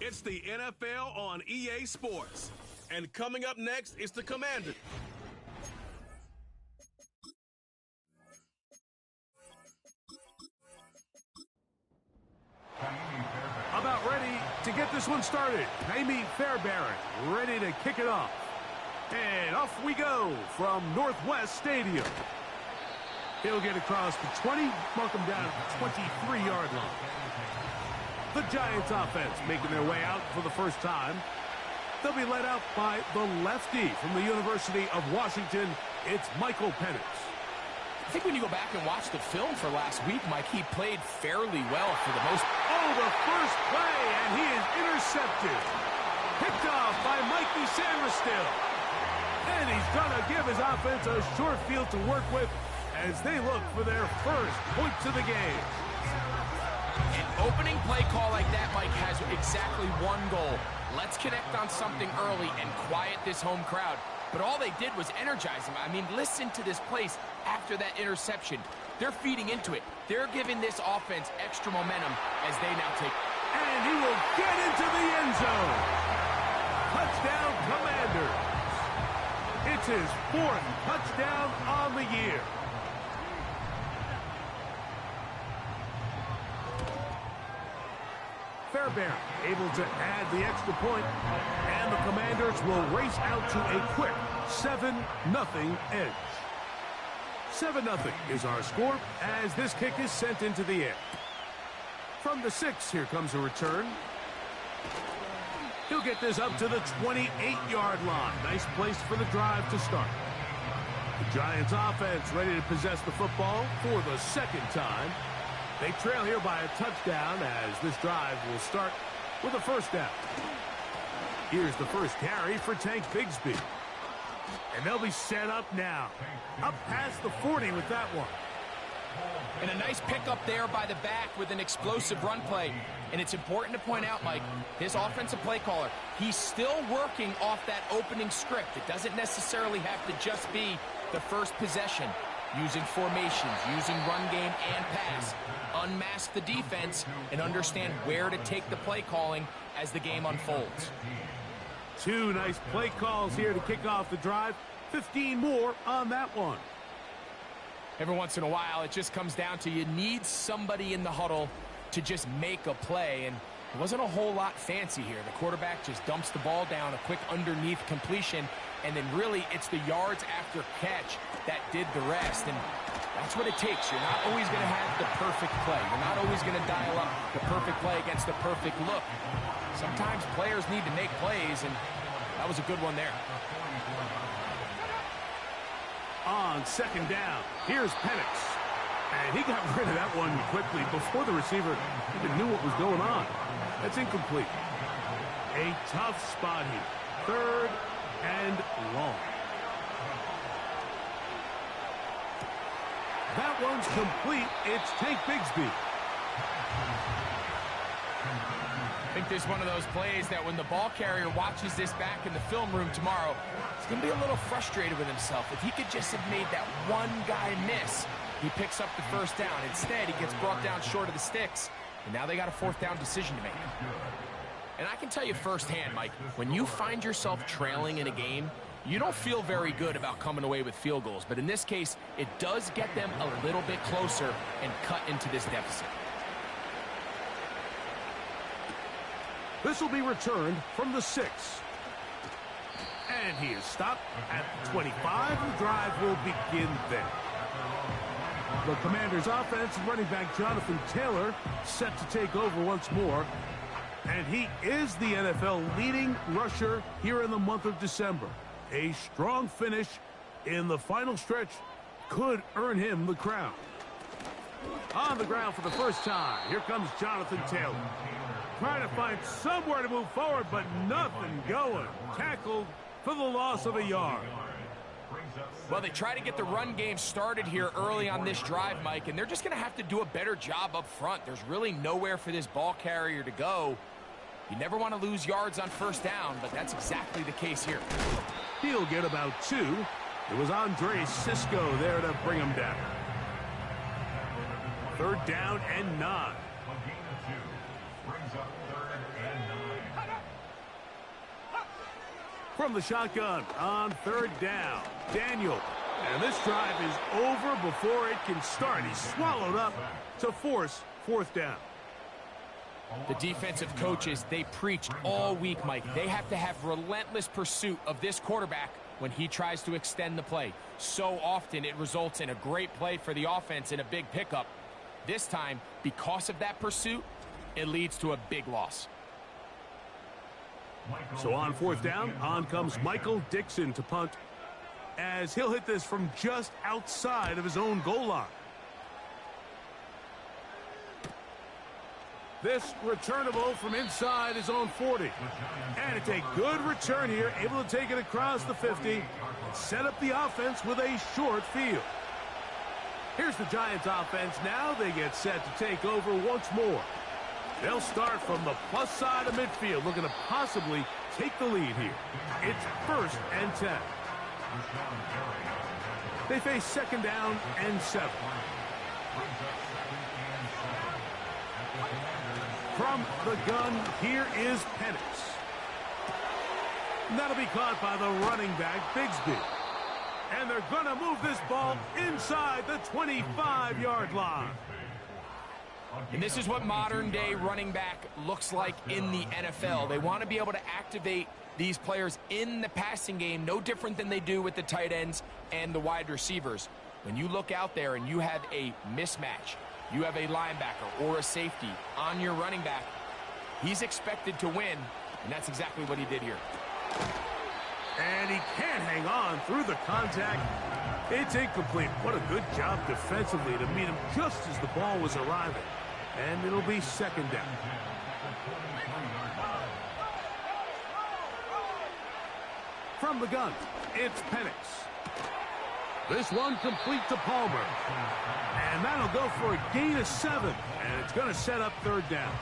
It's the NFL on EA Sports. And coming up next is the Commanders. About ready to get this one started. Jamie Fairbairn ready to kick it off. And off we go from Northwest Stadium. He'll get across the 20, mark him down at the 23-yard line. The Giants offense making their way out for the first time. They'll be led out by the lefty from the University of Washington. It's Michael Penix. I think when you go back and watch the film for last week, Mike, he played fairly well for the most. Oh, the first play, and he is intercepted. Picked off by Mikey Sainristil. And he's going to give his offense a short field to work with as they look for their first points of the game. An opening play call like that, Mike, has exactly one goal. Let's connect on something early and quiet this home crowd. But all they did was energize them. I mean, listen to this place after that interception. They're feeding into it. They're giving this offense extra momentum as they now take. And he will get into the end zone. Touchdown, Commanders. It's his fourth touchdown on the year. Fairbairn able to add the extra point, and the Commanders will race out to a quick 7-0 edge. 7-0 is our score as this kick is sent into the air. From the 6, here comes a return. He'll get this up to the 28-yard line. Nice place for the drive to start. The Giants offense ready to possess the football for the second time. They trail here by a touchdown as this drive will start with a first down. Here's the first carry for Tank Bigsby. And they'll be set up now. Up past the 40 with that one. And a nice pickup there by the back with an explosive run play. And it's important to point out, Mike, this offensive play caller, he's still working off that opening script. It doesn't necessarily have to just be the first possession. Using formations, using run game and pass. Unmask the defense and understand where to take the play calling as the game unfolds. Two nice play calls here to kick off the drive. 15 more on that one. Every once in a while, it just comes down to you need somebody in the huddle to just make a play, and it wasn't a whole lot fancy here. The quarterback just dumps the ball down, a quick underneath completion, and then really it's the yards after catch that did the rest, and that's what it takes. You're not always going to have the perfect play. You're not always going to dial up the perfect play against the perfect look. Sometimes players need to make plays, and that was a good one there. On second down, here's Penix. And he got rid of that one quickly before the receiver even knew what was going on. That's incomplete. A tough spot here. Third and long. That one's complete. It's Tank Bigsby. I think this is one of those plays that when the ball carrier watches this back in the film room tomorrow, he's going to be a little frustrated with himself. If he could just have made that one guy miss, he picks up the first down. Instead, he gets brought down short of the sticks, And now they got a fourth down decision to make. And I can tell you firsthand, Mike, when you find yourself trailing in a game, you don't feel very good about coming away with field goals. But in this case, it does get them a little bit closer and cut into this deficit. This will be returned from the 6. And he is stopped at 25. The drive will begin there. The Commanders' offense, running back Jonathan Taylor, set to take over once more. And he is the NFL leading rusher here in the month of December. A strong finish in the final stretch could earn him the crown. On the ground for the first time, here comes Jonathan Taylor. Trying to find somewhere to move forward, but nothing going. Tackled for the loss of a yard. Well, they try to get the run game started here early on this drive, Mike, and they're just going to have to do a better job up front. There's really nowhere for this ball carrier to go. You never want to lose yards on first down, but that's exactly the case here. He'll get about 2. It was Andre Cisco there to bring him down. 3rd down and 9. From the shotgun on 3rd down, Daniel. And this drive is over before it can start. He's swallowed up to force 4th down. The defensive coaches, they preach all week, Mike. They have to have relentless pursuit of this quarterback when he tries to extend the play. So often it results in a great play for the offense and a big pickup. This time, because of that pursuit, it leads to a big loss. So on 4th down, on comes Michael Dixon to punt, as he'll hit this from just outside of his own goal line. This returnable from inside his own 40. And it's a good return here, able to take it across the 50 and set up the offense with a short field. Here's the Giants offense now. They get set to take over once more. They'll start from the plus side of midfield, looking to possibly take the lead here. It's 1st and 10. They face 2nd down and 7. From the gun, here is Penix. And that'll be caught by the running back, Bigsby. And they're going to move this ball inside the 25-yard line. And this is what modern-day running back looks like in the NFL. They want to be able to activate these players in the passing game, no different than they do with the tight ends and the wide receivers. When you look out there and you have a mismatch, you have a linebacker or a safety on your running back, he's expected to win, and that's exactly what he did here. And he can't hang on through the contact. It's incomplete. What a good job defensively to meet him just as the ball was arriving. And it'll be 2nd down. From the gun, it's Penix. This one complete to Palmer. And that'll go for a gain of 7. And it's going to set up 3rd down.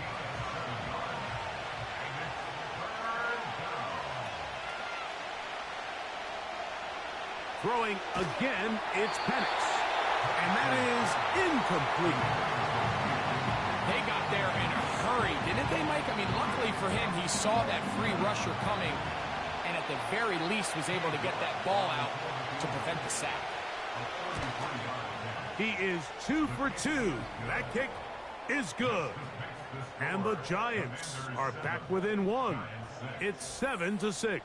Throwing again, it's Penix. And that is incomplete. They got there in a hurry, didn't they, Mike? I mean, luckily for him, he saw that free rusher coming, and at the very least was able to get that ball out to prevent the sack. He is 2 for 2. That kick is good. And the Giants are back within 1. It's 7-6.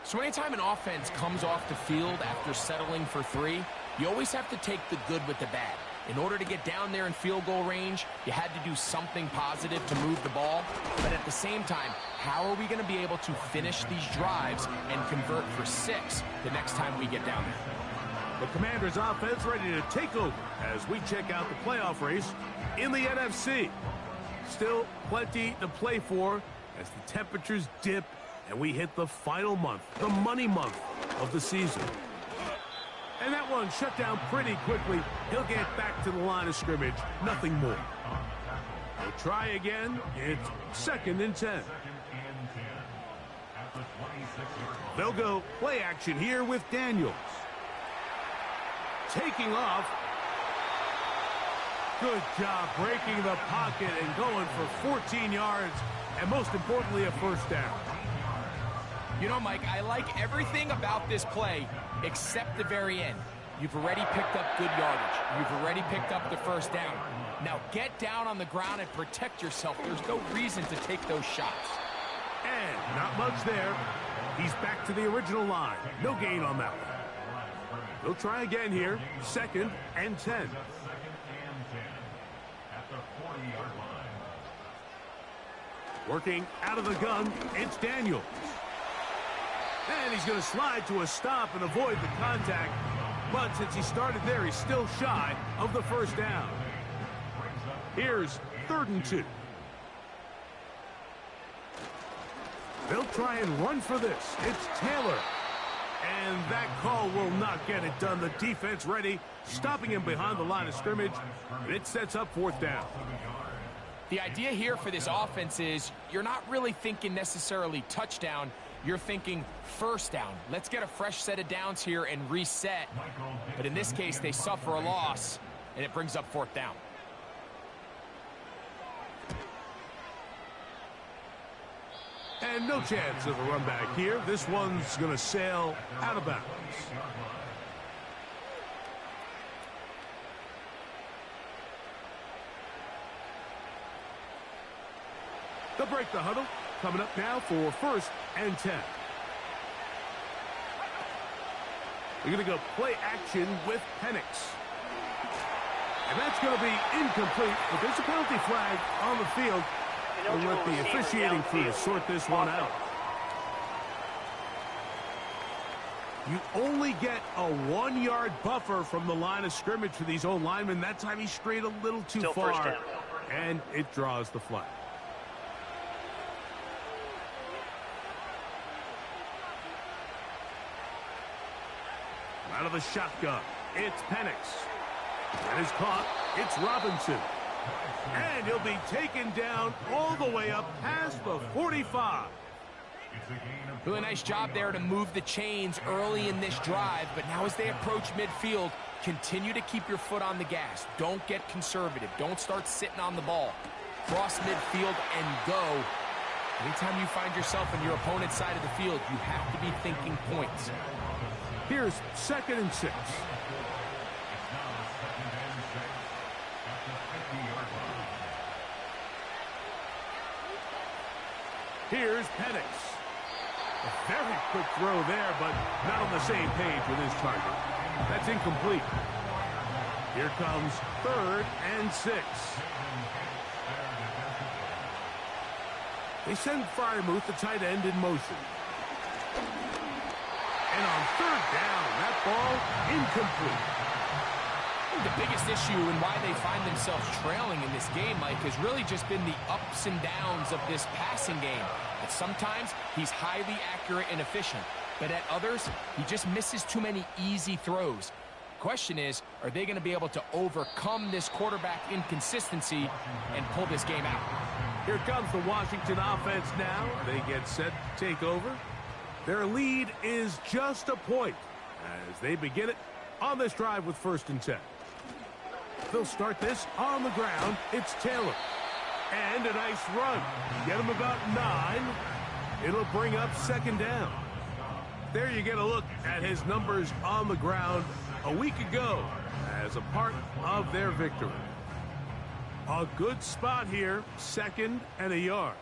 So anytime an offense comes off the field after settling for 3, you always have to take the good with the bad. In order to get down there in field goal range, you had to do something positive to move the ball. But at the same time, how are we going to be able to finish these drives and convert for 6 the next time we get down there? The Commanders' offense ready to take over as we check out the playoff race in the NFC. Still plenty to play for as the temperatures dip and we hit the final month, the money month of the season. And that one shut down pretty quickly. He'll get back to the line of scrimmage. Nothing more. They'll try again. It's 2nd and 10. They'll go play action here with Daniels. Taking off. Good job breaking the pocket and going for 14 yards, and most importantly, a first down. You know, Mike, I like everything about this play except the very end. You've already picked up good yardage. You've already picked up the first down. Now get down on the ground and protect yourself. There's no reason to take those shots. And not much there. He's back to the original line. No gain on that one. He'll try again here. 2nd and 10. Working out of the gun, it's Daniels. And he's going to slide to a stop and avoid the contact. But since he started there, he's still shy of the first down. Here's 3rd and 2. They'll try and run for this. It's Taylor. And that call will not get it done. The defense ready, stopping him behind the line of scrimmage. And it sets up 4th down. The idea here for this offense is you're not really thinking necessarily touchdown. You're thinking first down. Let's get a fresh set of downs here and reset. But in this case, they suffer a loss, and it brings up 4th down. And no chance of a run back here. This one's going to sail out of bounds. They'll break the huddle. Coming up now for 1st and 10. They're going to go play action with Penix. And that's going to be incomplete, but there's a penalty flag on the field. We'll let the officiating crew sort this one out. You only get a 1-yard buffer from the line of scrimmage for these old linemen. That time he strayed a little too far, and it draws the flag. Out of the shotgun, it's Penix. That is caught. It's Robinson. And he'll be taken down all the way up past the 45. Really nice job there to move the chains early in this drive, but now as they approach midfield, continue to keep your foot on the gas. Don't get conservative. Don't start sitting on the ball. Cross midfield and go. Anytime you find yourself on your opponent's side of the field, you have to be thinking points. Here's 2nd and 6. Here's Penix. A very quick throw there, but not on the same page with his target. That's incomplete. Here comes 3rd and 6. They send Freiermuth, the tight end, in motion. And on 3rd down, that ball incomplete. The biggest issue and why they find themselves trailing in this game, Mike, has really just been the ups and downs of this passing game. At sometimes, he's highly accurate and efficient, but at others, he just misses too many easy throws. The question is, are they going to be able to overcome this quarterback inconsistency and pull this game out? Here comes the Washington offense now. They get set to take over. Their lead is just a point as they begin it on this drive with 1st and 10. They'll start this on the ground. It's Taylor. And a nice run. Get him about 9. It'll bring up 2nd down. There you get a look at his numbers on the ground a week ago as a part of their victory. A good spot here, 2nd and a yard.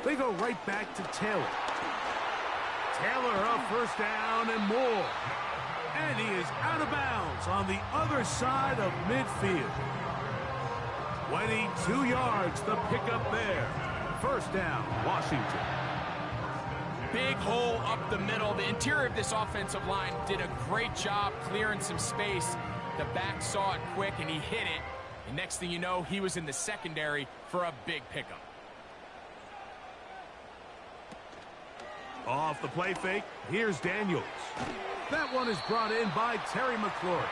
They go right back to Taylor. Taylor up 1st down and more. And he is out of bounds on the other side of midfield. 22 yards, the pickup there. 1st down, Washington. Big hole up the middle. The interior of this offensive line did a great job clearing some space. The back saw it quick, and he hit it. And next thing you know, he was in the secondary for a big pickup. Off the play fake, here's Daniels. That one is brought in by Terry McLaurin.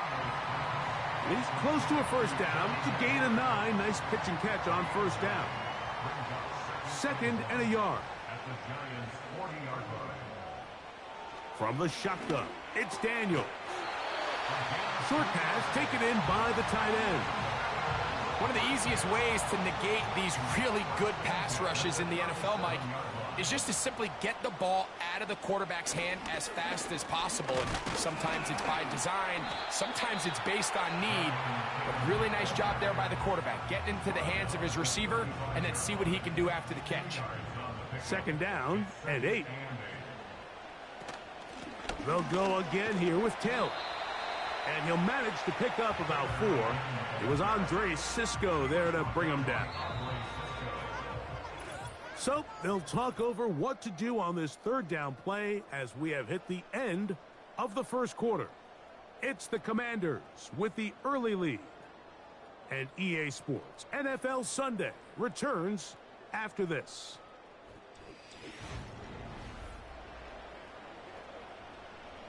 He's close to a 1st down. It's a gain of 9. Nice pitch and catch on 1st down. 2nd and a yard. From the shotgun, it's Daniels. Short pass taken in by the tight end. One of the easiest ways to negate these really good pass rushes in the NFL, Mike, is just to simply get the ball out of the quarterback's hand as fast as possible. And sometimes it's by design, sometimes it's based on need. But really nice job there by the quarterback, getting into the hands of his receiver and then see what he can do after the catch. 2nd down and 8. They'll go again here with Taylor. And he'll manage to pick up about 4. It was Andre Cisco there to bring him down. So they'll talk over what to do on this 3rd down play as we have hit the end of the 1st quarter. It's the Commanders with the early lead. And EA Sports NFL Sunday returns after this.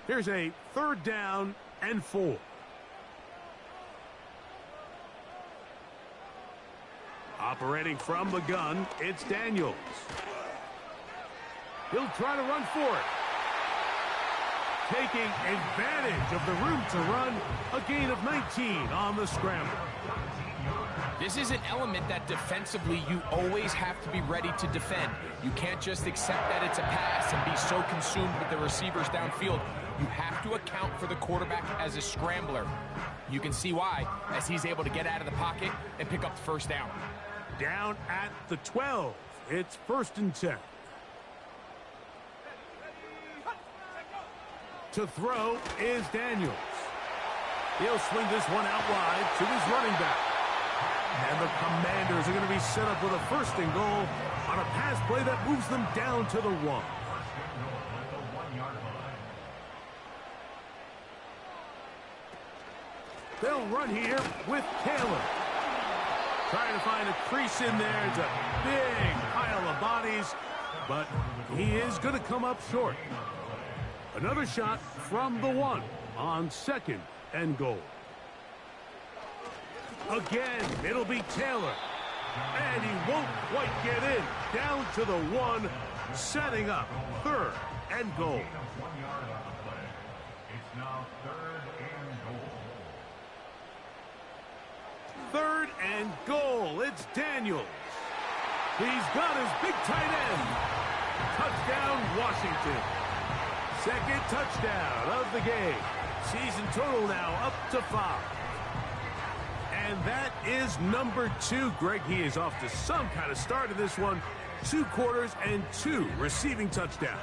Here's a 3rd down and 4. Operating from the gun, it's Daniels. He'll try to run for it. Taking advantage of the room to run, a gain of 19 on the scramble. This is an element that defensively you always have to be ready to defend. You can't just accept that it's a pass and be so consumed with the receivers downfield. You have to account for the quarterback as a scrambler. You can see why, as he's able to get out of the pocket and pick up the 1st down. Down at the 12. It's 1st and 10. To throw is Daniels. He'll swing this one out wide to his running back. And the Commanders are going to be set up with a 1st and goal on a pass play that moves them down to the 1. They'll run here with Taylor. Trying to find a crease in there. It's a big pile of bodies, but he is going to come up short. Another shot from the 1 on 2nd and goal. Again, it'll be Taylor. And he won't quite get in. Down to the 1, setting up 3rd and goal. It's now 3rd and goal. 3rd and goal. It's Daniels. He's got his big tight end. Touchdown, Washington. 2nd touchdown of the game. Season total now up to 5. And that is number 2. Greg, he is off to some kind of start in this one. 2 quarters and 2 receiving touchdowns.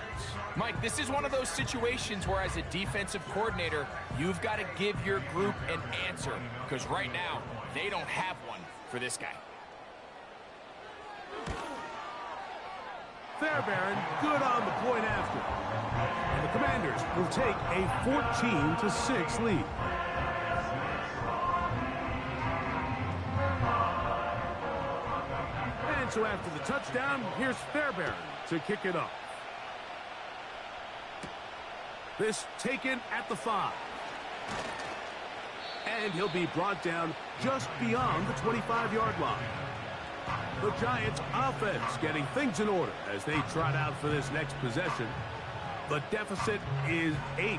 Mike, this is one of those situations where as a defensive coordinator, you've got to give your group an answer. Because right now, they don't have one for this guy. Fairbairn good on the point after. And the Commanders will take a 14-6 lead. And so after the touchdown, here's Fairbairn to kick it off. This taken at the 5. And he'll be brought down just beyond the 25-yard line. The Giants offense getting things in order as they trot out for this next possession. The deficit is 8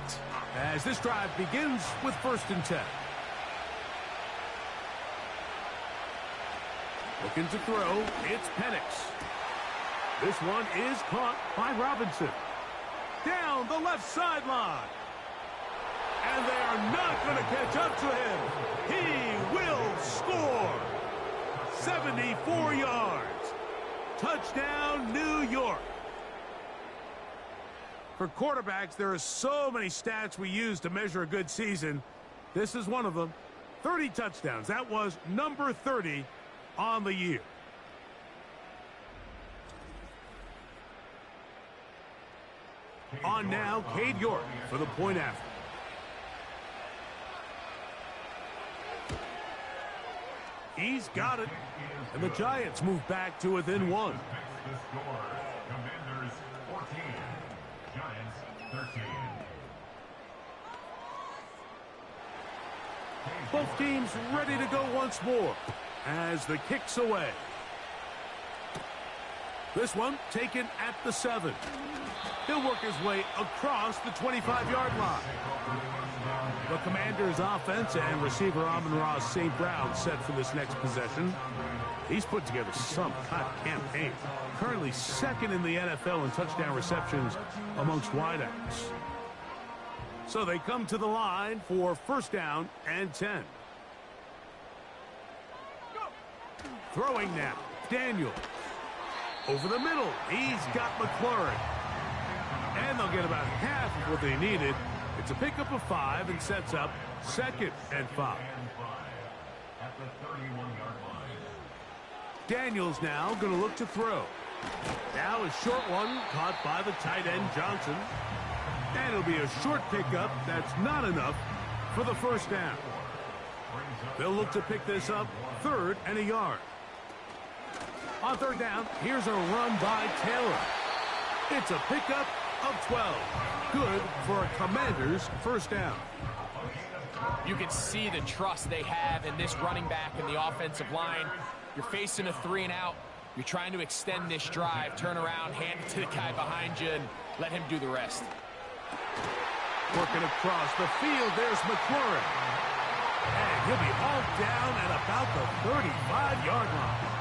as this drive begins with 1st and 10. Looking to throw, it's Penix. This one is caught by Robinson. Down the left sideline. And they are not going to catch up to him. He will score. 74 yards. Touchdown, New York. For quarterbacks, there are so many stats we use to measure a good season. This is one of them. 30 touchdowns. That was number 30 on the year. On now, Cade York for the point after. He's got it. And the Giants move back to within 1. The score, Commanders 14, Giants 13. Both teams ready to go once more as the kick's away. This one taken at the 7. He'll work his way across the 25-yard line. The Commanders' offense and receiver Amon-Ra St. Brown set for this next possession. He's put together some kind of campaign. Currently second in the NFL in touchdown receptions amongst wideouts. So they come to the line for first down and 10. Throwing now, Daniel. Over the middle, he's got McLaurin. And they'll get about half of what they needed. It's a pickup of 5 and sets up 2nd and 5. At the 31-yard line. Daniels now going to look to throw. Now a short one caught by the tight end Johnson. And it'll be a short pickup that's not enough for the first down. They'll look to pick this up 3rd and a yard. On 3rd down, here's a run by Taylor. It's a pickup of 12. Good for a Commander's first down. You can see the trust they have in this running back and the offensive line. You're facing a 3-and-out. You're trying to extend this drive, turn around, hand it to the guy behind you, and let him do the rest. Working across the field, there's McLaurin. And he'll be hauled down at about the 35-yard line.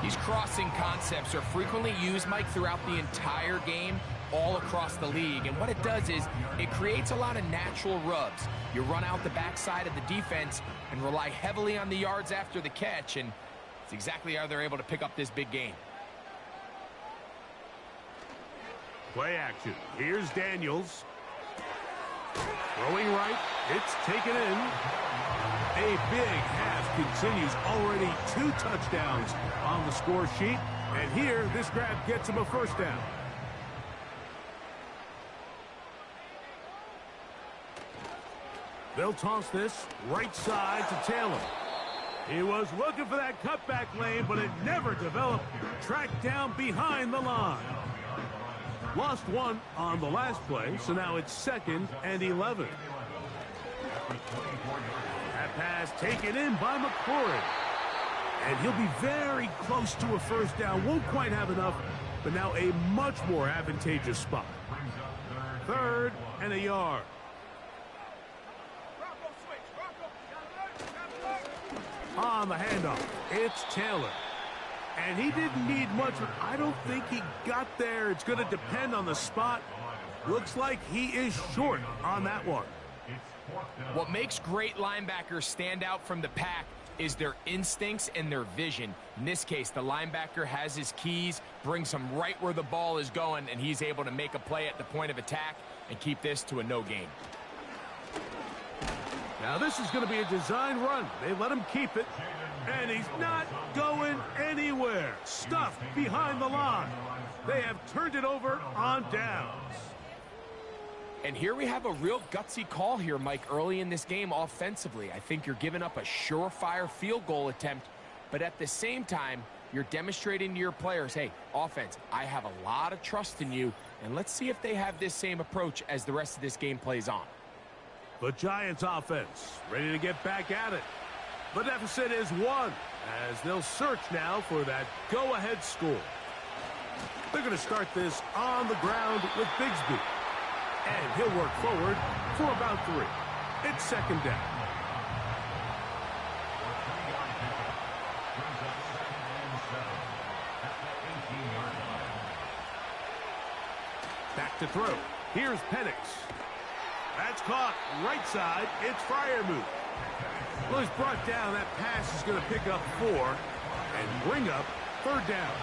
These crossing concepts are frequently used, Mike, throughout the entire game, all across the league. And what it does is it creates a lot of natural rubs. You run out the backside of the defense and rely heavily on the yards after the catch, and it's exactly how they're able to pick up this big gain. Play action. Here's Daniels. Throwing right. It's taken in. A big half continues. Already 2 touchdowns on the score sheet. And here, this grab gets him a first down. They'll toss this right side to Taylor. He was looking for that cutback lane, but it never developed. Tracked down behind the line. Lost 1 on the last play, so now it's 2nd and 11. That pass taken in by McLaurin. And he'll be very close to a first down. Won't quite have enough, but now a much more advantageous spot. 3rd and a yard. On the handoff, it's Taylor. And he didn't need much. I don't think he got there. It's going to depend on the spot. Looks like he is short on that one. What makes great linebackers stand out from the pack is their instincts and their vision. In this case, the linebacker has his keys, brings him right where the ball is going, and he's able to make a play at the point of attack and keep this to a no gain. Now this is going to be a design run. They let him keep it, and he's not going anywhere. Stuffed behind the line. They have turned it over on downs. And here we have a real gutsy call here, Mike, early in this game offensively. I think you're giving up a surefire field goal attempt, but at the same time, you're demonstrating to your players, hey, offense, I have a lot of trust in you, and let's see if they have this same approach as the rest of this game plays on. The Giants offense ready to get back at it. The deficit is 1 as they'll search now for that go-ahead score. They're going to start this on the ground with Bigsby. And he'll work forward for about 3. It's 2nd down. Back to throw. Here's Penix. That's caught right side. It's Freiermuth. Well, he's brought down. That pass is going to pick up 4 and bring up 3rd down.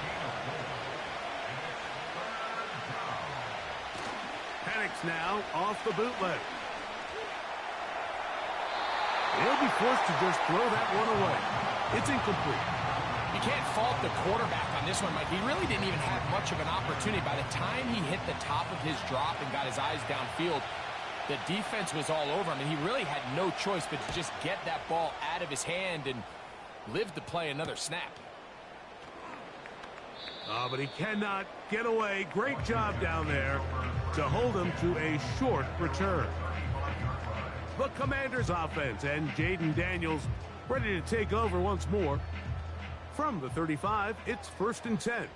Penix now off the bootleg. He'll be forced to just throw that one away. It's incomplete. You can't fault the quarterback on this one, Mike. He really didn't even have much of an opportunity. By the time he hit the top of his drop and got his eyes downfield, the defense was all over him, and he really had no choice but to just get that ball out of his hand and live to play another snap. But he cannot get away. Great job down there to hold him to a short return. The Commanders offense and Jayden Daniels ready to take over once more. From the 35, it's 1st and 10.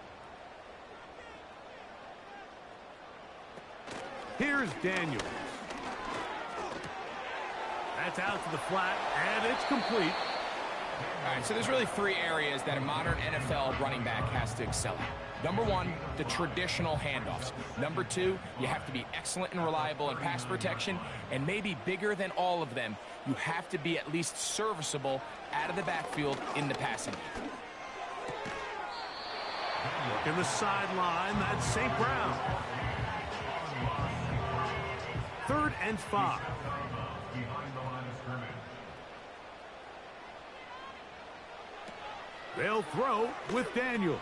Here's Daniels. That's out to the flat, and it's complete. All right, so there's really three areas that a modern NFL running back has to excel at. Number one, the traditional handoffs. Number two, you have to be excellent and reliable in pass protection, and maybe bigger than all of them, you have to be at least serviceable out of the backfield in the passing game. Look in the sideline, that's St. Brown. 3rd and 5. Behind the line of scrimmage. They'll throw with Daniels.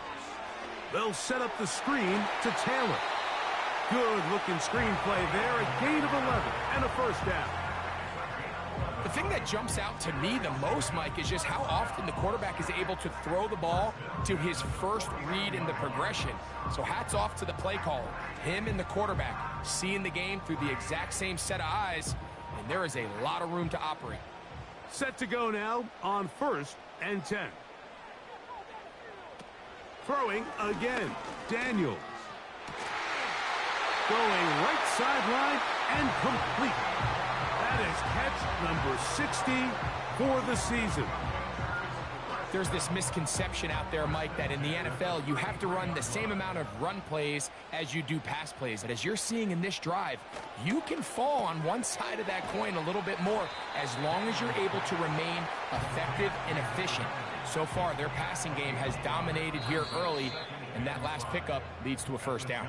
They'll set up the screen to Taylor. Good-looking screen play there, a gain of 11 and a first down. The thing that jumps out to me the most, Mike, is just how often the quarterback is able to throw the ball to his first read in the progression. So hats off to the play caller. Him and the quarterback seeing the game through the exact same set of eyes, and there is a lot of room to operate. Set to go now on 1st and 10. Throwing again, Daniels. Going right sideline and complete. That is catch number 60 for the season. There's this misconception out there, Mike, that in the NFL, you have to run the same amount of run plays as you do pass plays. And as you're seeing in this drive, you can fall on one side of that coin a little bit more as long as you're able to remain effective and efficient. So far, their passing game has dominated here early, and that last pickup leads to a first down.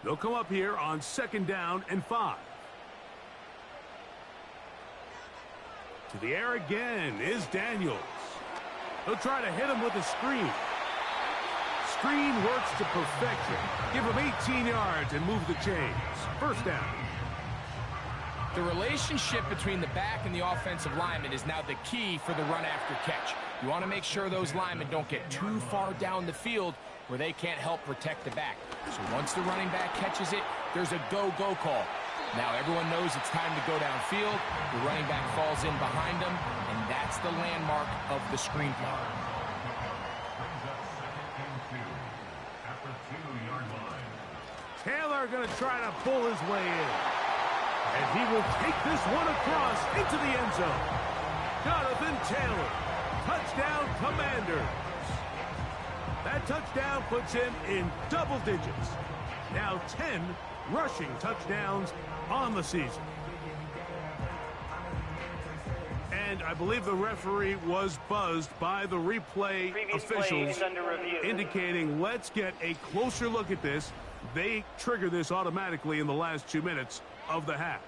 They'll come up here on 2nd down and 5. To the air again is Daniels. They'll try to hit him with a screen. Screen works to perfection. Give him 18 yards and move the chains. First down. The relationship between the back and the offensive lineman is now the key for the run after catch. You want to make sure those linemen don't get too far down the field where they can't help protect the back. So once the running back catches it, there's a go-go call. Now everyone knows it's time to go downfield. The running back falls in behind them, and that's the landmark of the screen play. Taylor going to try to pull his way in. And he will take this one across into the end zone. Jonathan Taylor. Touchdown, Commanders. That touchdown puts him in double digits. Now 10 rushing touchdowns on the season. And I believe the referee was buzzed by the replay officials indicating let's get a closer look at this. They trigger this automatically in the last 2 minutes of the half.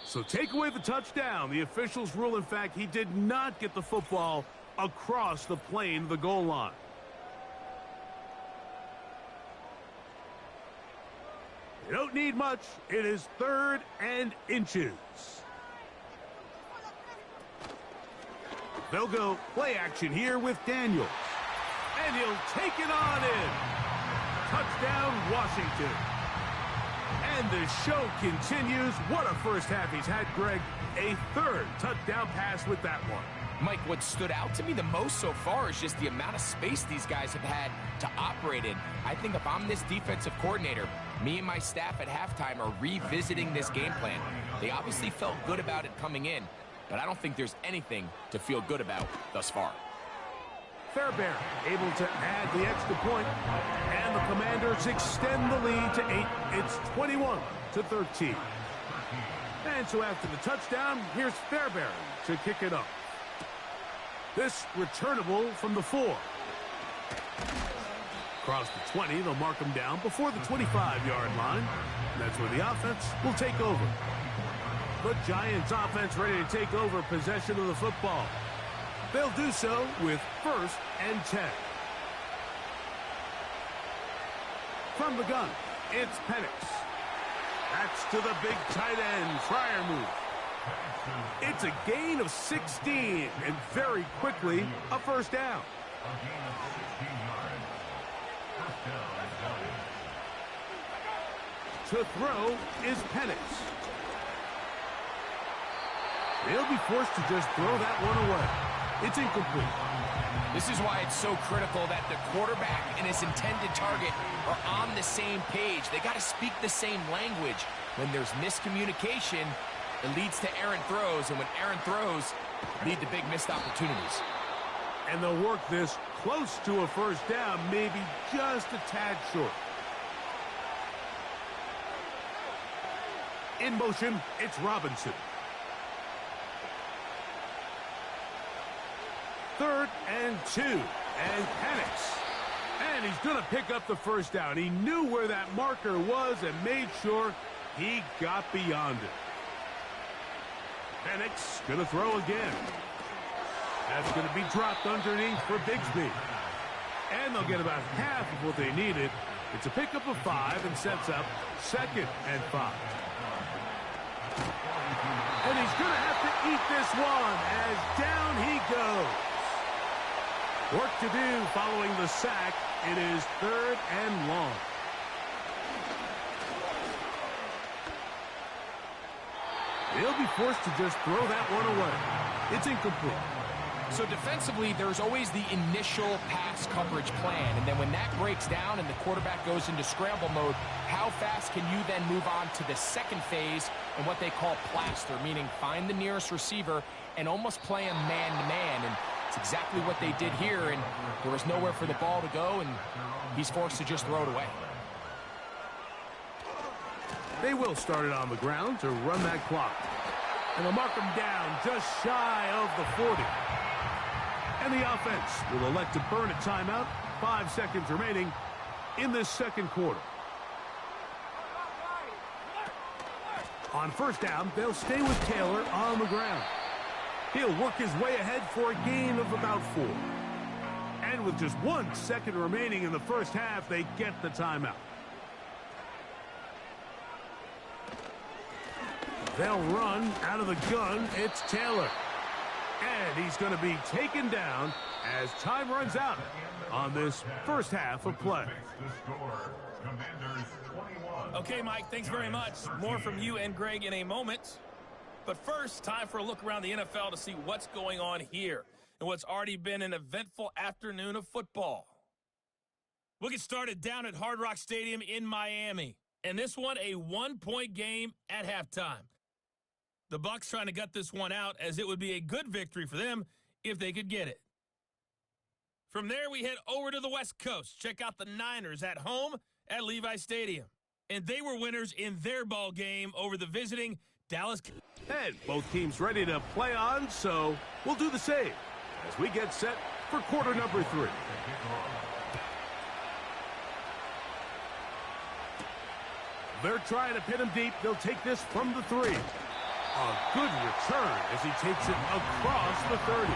So take away the touchdown. The officials rule, in fact, he did not get the football across the plane, the goal line. They don't need much. It is 3rd and inches. They'll go play action here with Daniels. And he'll take it on in. Touchdown, Washington. And the show continues. What a first half he's had, Greg. A 3rd touchdown pass with that one. Mike, what stood out to me the most so far is just the amount of space these guys have had to operate in. I think if I'm this defensive coordinator, me and my staff at halftime are revisiting this game plan. They obviously felt good about it coming in, but I don't think there's anything to feel good about thus far. Fairbairn able to add the extra point, and the Commanders extend the lead to 8. It's 21-13. And so after the touchdown, here's Fairbairn to kick it up. This returnable from the 4. Across the 20, they'll mark him down before the 25-yard line. And that's where the offense will take over. The Giants offense ready to take over possession of the football. They'll do so with 1st and 10. From the gun, it's Penix. That's to the big tight end, Freiermuth. It's a gain of 16, and very quickly, a first down. To throw is Penix. He'll be forced to just throw that one away. It's incomplete. This is why it's so critical that the quarterback and his intended target are on the same page. They got to speak the same language. When there's miscommunication, it leads to errant throws, and when errant throws lead to big missed opportunities. And they'll work this close to a first down, maybe just a tad short. In motion, it's Robinson. 3rd and 2, and panics. And he's going to pick up the first down. He knew where that marker was and made sure he got beyond it. Penix going to throw again. That's going to be dropped underneath for Bigsby. And they'll get about half of what they needed. It's a pickup of 5 and sets up 2nd and 5. And he's going to have to eat this one as down he goes. Work to do following the sack. It is 3rd and long. He'll be forced to just throw that one away. It's incomplete. So defensively, there's always the initial pass coverage plan, and then when that breaks down and the quarterback goes into scramble mode, how fast can you then move on to the second phase and what they call plaster, meaning find the nearest receiver and almost play him man-to-man, and it's exactly what they did here, and there was nowhere for the ball to go, and he's forced to just throw it away. They will start it on the ground to run that clock. And they'll mark him down just shy of the 40. And the offense will elect to burn a timeout. 5 seconds remaining in this second quarter. On first down, they'll stay with Taylor on the ground. He'll work his way ahead for a gain of about 4. And with just 1 second remaining in the first half, they get the timeout. They'll run out of the gun. It's Taylor. And he's going to be taken down as time runs out on this first half of play. Okay, Mike, thanks very much. More from you and Greg in a moment. But first, time for a look around the NFL to see what's going on here and what's already been an eventful afternoon of football. We'll get started down at Hard Rock Stadium in Miami. And this one, a 1-point game at halftime. The Bucs trying to gut this one out, as it would be a good victory for them if they could get it. From there, we head over to the West Coast. Check out the Niners at home at Levi Stadium. And they were winners in their ball game over the visiting Dallas. And both teams ready to play on, so we'll do the same as we get set for quarter number 3. They're trying to pin him deep. They'll take this from the 3. A good return as he takes it across the 30.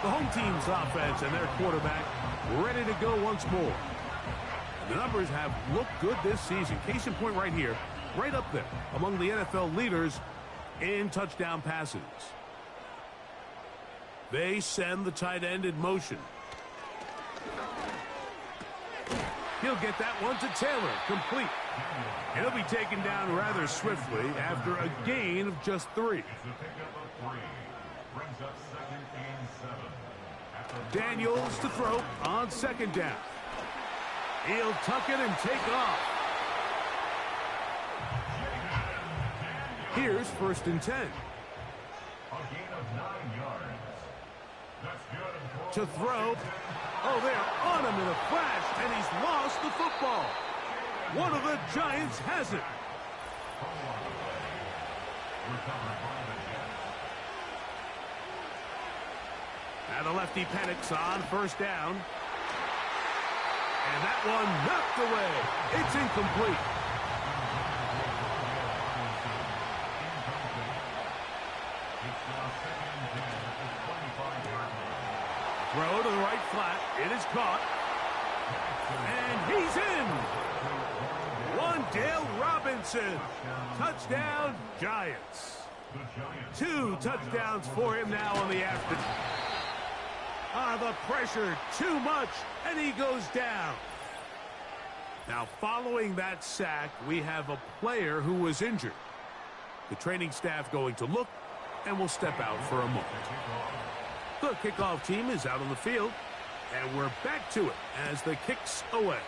The home team's offense and their quarterback ready to go once more. The numbers have looked good this season. Case in point right here, right up there among the NFL leaders in touchdown passes. They send the tight end in motion. He'll get that one to Taylor, complete. He'll be taken down rather swiftly after a gain of just 3. Daniels to throw on second down. He'll tuck it and take off. Here's 1st and 10. To throw. Oh, they're on him in a flash, and he's lost the football. One of the Giants has it. Now the lefty Penix on first down. And that one knocked away. It's incomplete. Throw to the right flat. It is caught. And he's in. Wan'Dale Robinson. Touchdown, Giants. 2 touchdowns for him now on the afternoon. The pressure too much, and he goes down. Now, following that sack, we have a player who was injured. The training staff going to look and will step out for a moment. The kickoff team is out on the field, and we're back to it as the kick's away.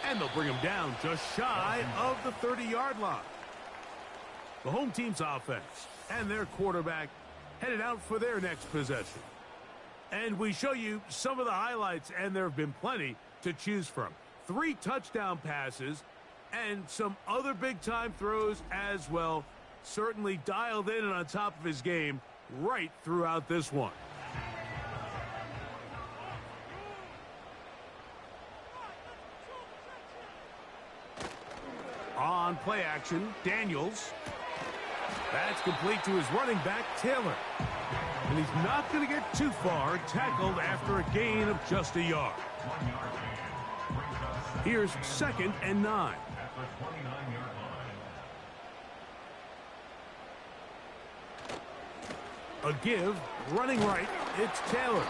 And they'll bring him down just shy of the 30-yard line. The home team's offense and their quarterback headed out for their next possession. And we show you some of the highlights, and there have been plenty to choose from. 3 touchdown passes and some other big-time throws as well. Certainly dialed in and on top of his game right throughout this one. On play action, Daniels. That's complete to his running back, Taylor. And he's not going to get too far, tackled after a gain of just a yard. Here's 2nd and 9. A give, running right, it's Taylor.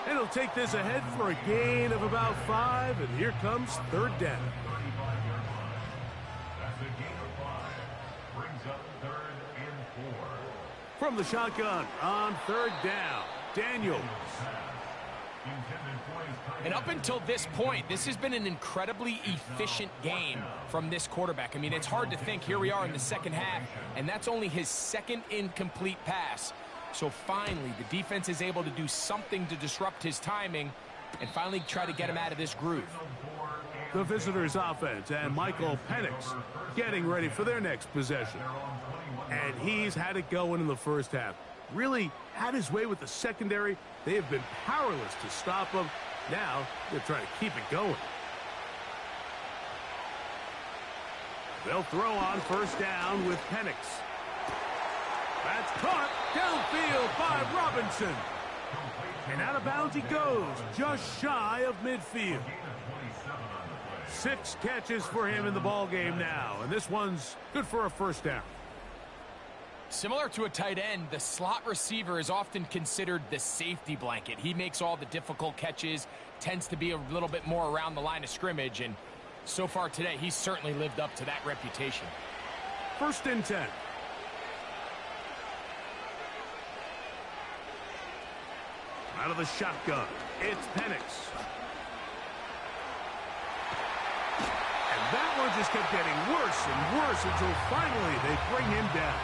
And he'll take this ahead for a gain of about 5, and here comes 3rd down. From the shotgun on 3rd down, Daniels. And up until this point, this has been an incredibly efficient game from this quarterback. I mean, it's hard to think. Here we are in the second half, and that's only his 2nd incomplete pass. So finally, the defense is able to do something to disrupt his timing and finally try to get him out of this groove. The visitors' offense and Michael Penix getting ready for their next possession. And he's had it going in the first half. Really had his way with the secondary. They have been powerless to stop him. Now they're trying to keep it going. They'll throw on 1st down with Penix. That's caught downfield by Robinson. And out of bounds he goes, just shy of midfield. 6 catches for him in the ball game now, and this one's good for a 1st down. Similar to a tight end, the slot receiver is often considered the safety blanket. He makes all the difficult catches, tends to be a little bit more around the line of scrimmage, and so far today, he's certainly lived up to that reputation. 1st and 10. Out of the shotgun, it's Penix. And that one just kept getting worse and worse until finally they bring him down.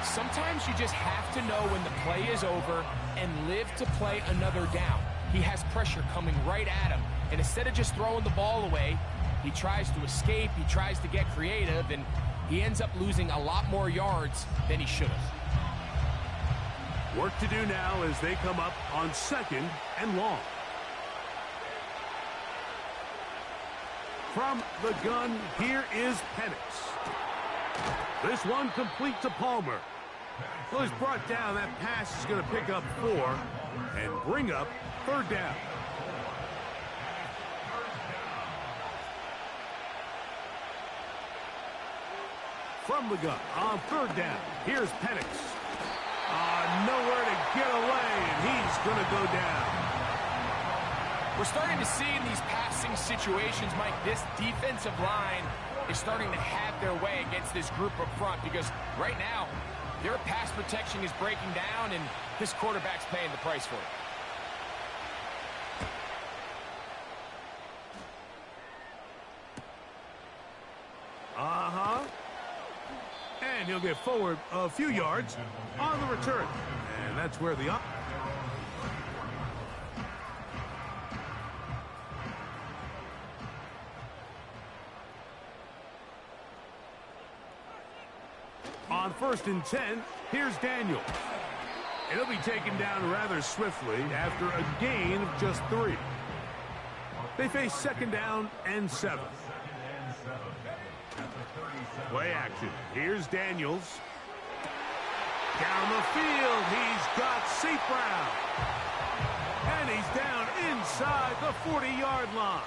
Sometimes you just have to know when the play is over and live to play another down. He has pressure coming right at him, and instead of just throwing the ball away, he tries to escape, he tries to get creative, and he ends up losing a lot more yards than he should have. Work to do now as they come up on 2nd and long. From the gun, here is Penix. This one complete to Palmer. Well, he's brought down. That pass is going to pick up 4 and bring up 3rd down. From the gun on 3rd down, here's Penix. Nowhere to get away, and he's going to go down. We're starting to see in these passing situations, Mike, this defensive line is starting to have their way against this group up front because right now, their pass protection is breaking down, and this quarterback's paying the price for it. And he'll get forward a few yards on the return. And that's where the... On 1st and 10, here's Daniel. And he'll be taken down rather swiftly after a gain of just 3. They face 2nd down and 7. Play action. Here's Daniels. Down the field, he's got St. Brown. And he's down inside the 40-yard line.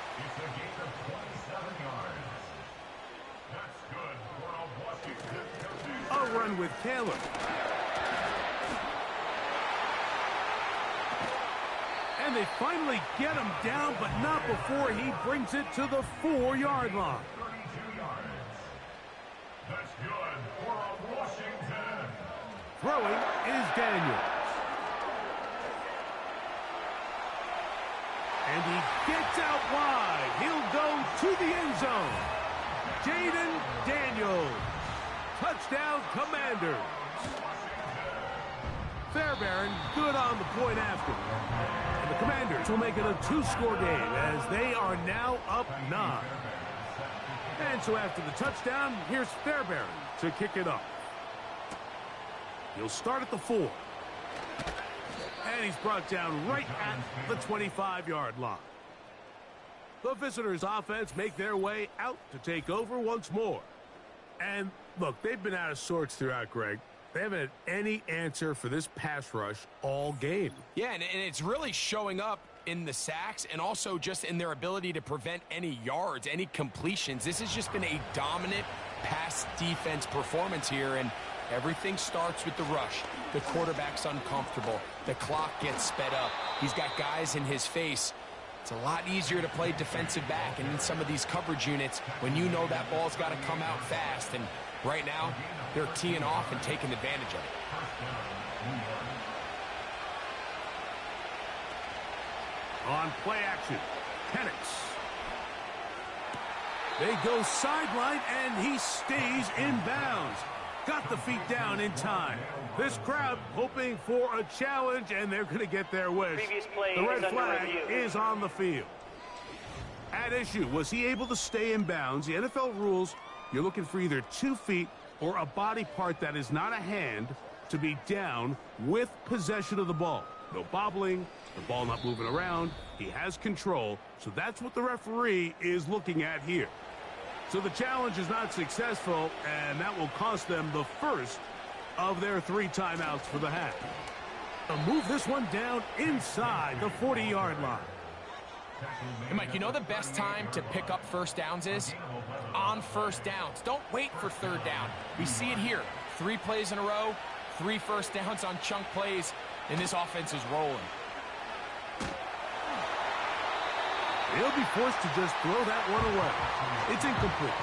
A run with Taylor. And they finally get him down, but not before he brings it to the 4-yard line. That's good Throwing is Daniels. And he gets out wide. He'll go to the end zone. Jaden Daniels. Touchdown, Commanders. Fairbairn good on the point after. And the Commanders will make it a 2-score game as they are now up 9. And so after the touchdown, here's Fairbairn to kick it off. He'll start at the 4. And he's brought down right at the 25-yard line. The visitors' offense make their way out to take over once more. And look, they've been out of sorts throughout, Greg. They haven't had any answer for this pass rush all game. Yeah, and it's really showing up in the sacks and also just in their ability to prevent any yards, any completions. This has just been a dominant pass defense performance here, and everything starts with the rush. The quarterback's uncomfortable. The clock gets sped up. He's got guys in his face. It's a lot easier to play defensive back, and in some of these coverage units, when you know that ball's got to come out fast, and right now, they're teeing off and taking advantage of it. On play action, Penix. They go sideline, and he stays in bounds. Got the feet down in time. This crowd hoping for a challenge, and they're going to get their wish. The red flag is on the field. At issue, was he able to stay in bounds? The NFL rules, you're looking for either 2 feet or a body part that is not a hand to be down with possession of the ball. No bobbling, the ball not moving around. He has control, so that's what the referee is looking at here. So the challenge is not successful, and that will cost them the first of their 3 timeouts for the half. They'll move this one down inside the 40-yard line. Hey, Mike, you know the best time to pick up first downs is? On first downs. Don't wait for third down. We see it here. 3 plays in a row, 3 first downs on chunk plays, and this offense is rolling. He'll be forced to just throw that one away. It's incomplete.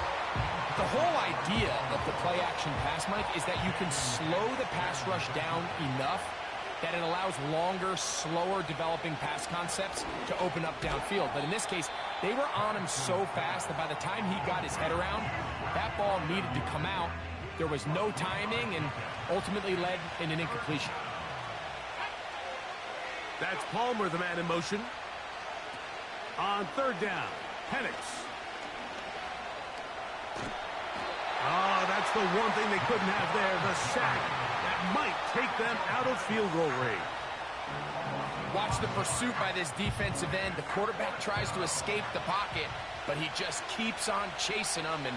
The whole idea of the play-action pass, Mike, is that you can slow the pass rush down enough that it allows longer, slower developing pass concepts to open up downfield. But in this case, they were on him so fast that by the time he got his head around, that ball needed to come out. There was no timing and ultimately led in an incompletion. That's Palmer, the man in motion. On third down, Penix. Oh, that's the one thing they couldn't have there, the sack. That might take them out of field goal range. Watch the pursuit by this defensive end. The quarterback tries to escape the pocket, but he just keeps on chasing him, and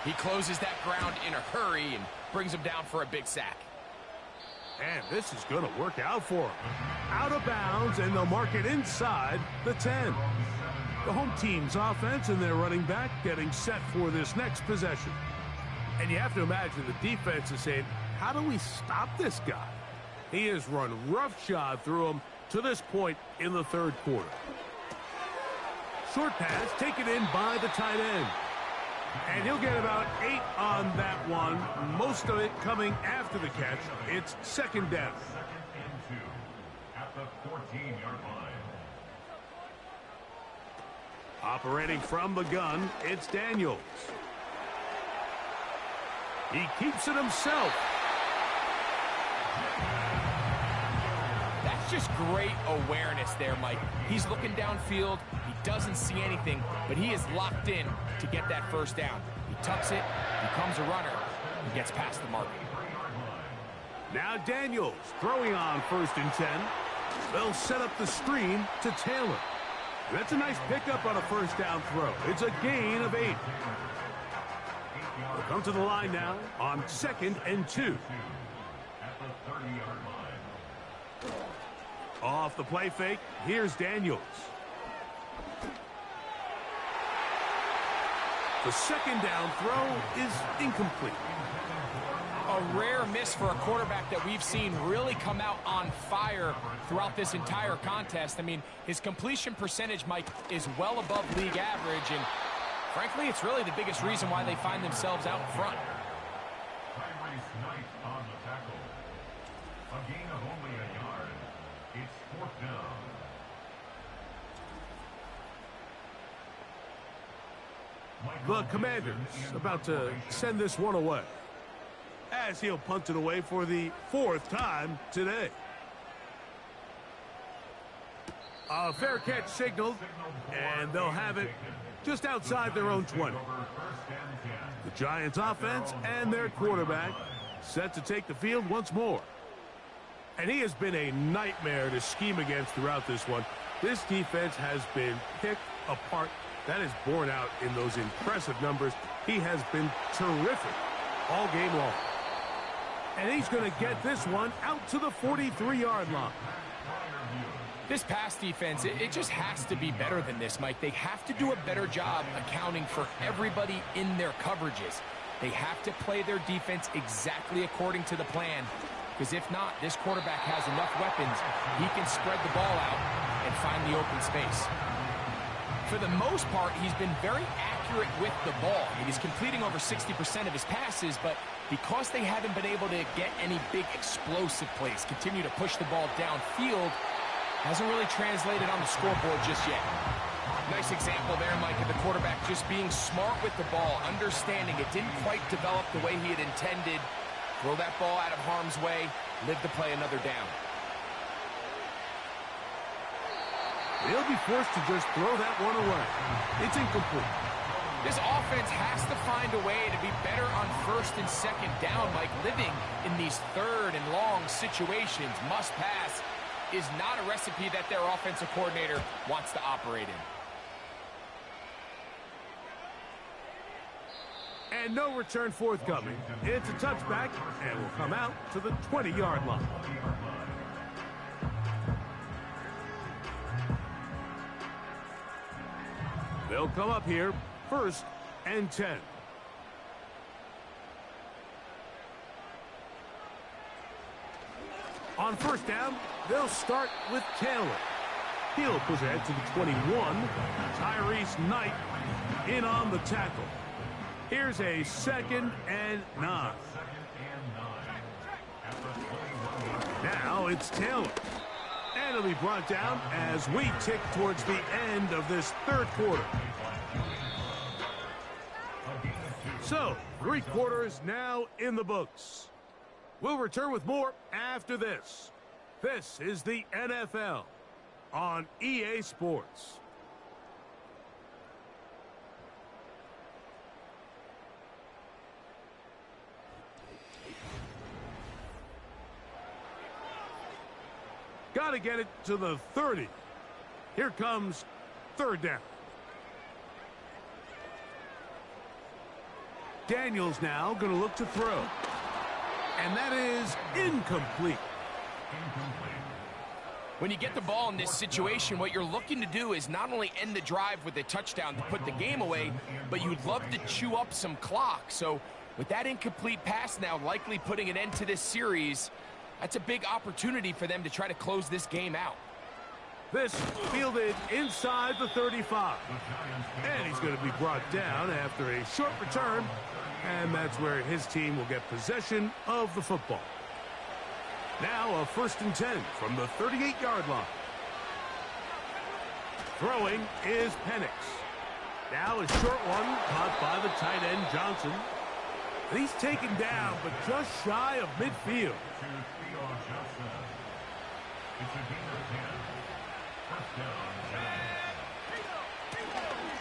he closes that ground in a hurry and brings him down for a big sack. And this is going to work out for him. Out of bounds, and they'll mark it inside the 10. The home team's offense and their running back getting set for this next possession. And you have to imagine the defense is saying, how do we stop this guy? He has run roughshod through him to this point in the third quarter. Short pass taken in by the tight end. And he'll get about 8 on that one, most of it coming after the catch. It's second down. At the 14-yard line. Operating from the gun, it's Daniels. He keeps it himself. That's just great awareness there, Mike. He's looking downfield. He doesn't see anything, but he is locked in to get that first down. He tucks it, becomes a runner, and gets past the mark. Now Daniels throwing on 1st and 10. They'll set up the screen to Taylor. That's a nice pickup on a first down throw. It's a gain of 8. They'll come to the line now on 2nd and 2. At the 30-yard line. Off the play fake, here's Daniels. The second down throw is incomplete. A rare miss for a quarterback that we've seen really come out on fire throughout this entire contest. I mean, his completion percentage, Mike, is well above league average, and frankly, it's really the biggest reason why they find themselves out in front. The Commanders about to send this one away, as he'll punt it away for the 4th time today. A fair catch signaled, and they'll have it just outside their own 20. The Giants offense and their quarterback set to take the field once more. And he has been a nightmare to scheme against throughout this one. This defense has been picked apart. That is borne out in those impressive numbers. He has been terrific all game long. And he's going to get this one out to the 43-yard line. This pass defense, it just has to be better than this, Mike. They have to do a better job accounting for everybody in their coverages. They have to play their defense exactly according to the plan, because if not, this quarterback has enough weapons. He can spread the ball out and find the open space. For the most part, he's been very accurate with the ball. He's completing over 60% of his passes, but because they haven't been able to get any big explosive plays, continue to push the ball downfield, hasn't really translated on the scoreboard just yet. Nice example there, Mike, of the quarterback just being smart with the ball, understanding it didn't quite develop the way he had intended. Throw that ball out of harm's way, live to play another down. They'll be forced to just throw that one away. It's incomplete. This offense has to find a way to be better on 1st and 2nd down, Mike. Living in these 3rd and long situations, must pass, is not a recipe that their offensive coordinator wants to operate in. And no return forthcoming. It's a touchback, and will come out to the 20-yard line. They'll come up here, 1st and 10. On 1st down, they'll start with Taylor. He'll push ahead to the 21. Tyrese Knight in on the tackle. Here's a 2nd and 9. Now it's Taylor. And it'll be brought down as we tick towards the end of this 3rd quarter. So, 3 quarters now in the books. We'll return with more after this. This is the NFL on EA Sports. Got to get it to the 30. Here comes 3rd down. Daniels now going to look to throw. And that is incomplete. When you get the ball in this situation, what you're looking to do is not only end the drive with a touchdown to put the game away, but you'd love to chew up some clock. So with that incomplete pass now likely putting an end to this series, that's a big opportunity for them to try to close this game out. This fielded inside the 35. And he's going to be brought down after a short return. And that's where his team will get possession of the football. Now a 1st and 10 from the 38-yard line. Throwing is Penix. Now a short one caught by the tight end Johnson. And he's taken down, but just shy of midfield.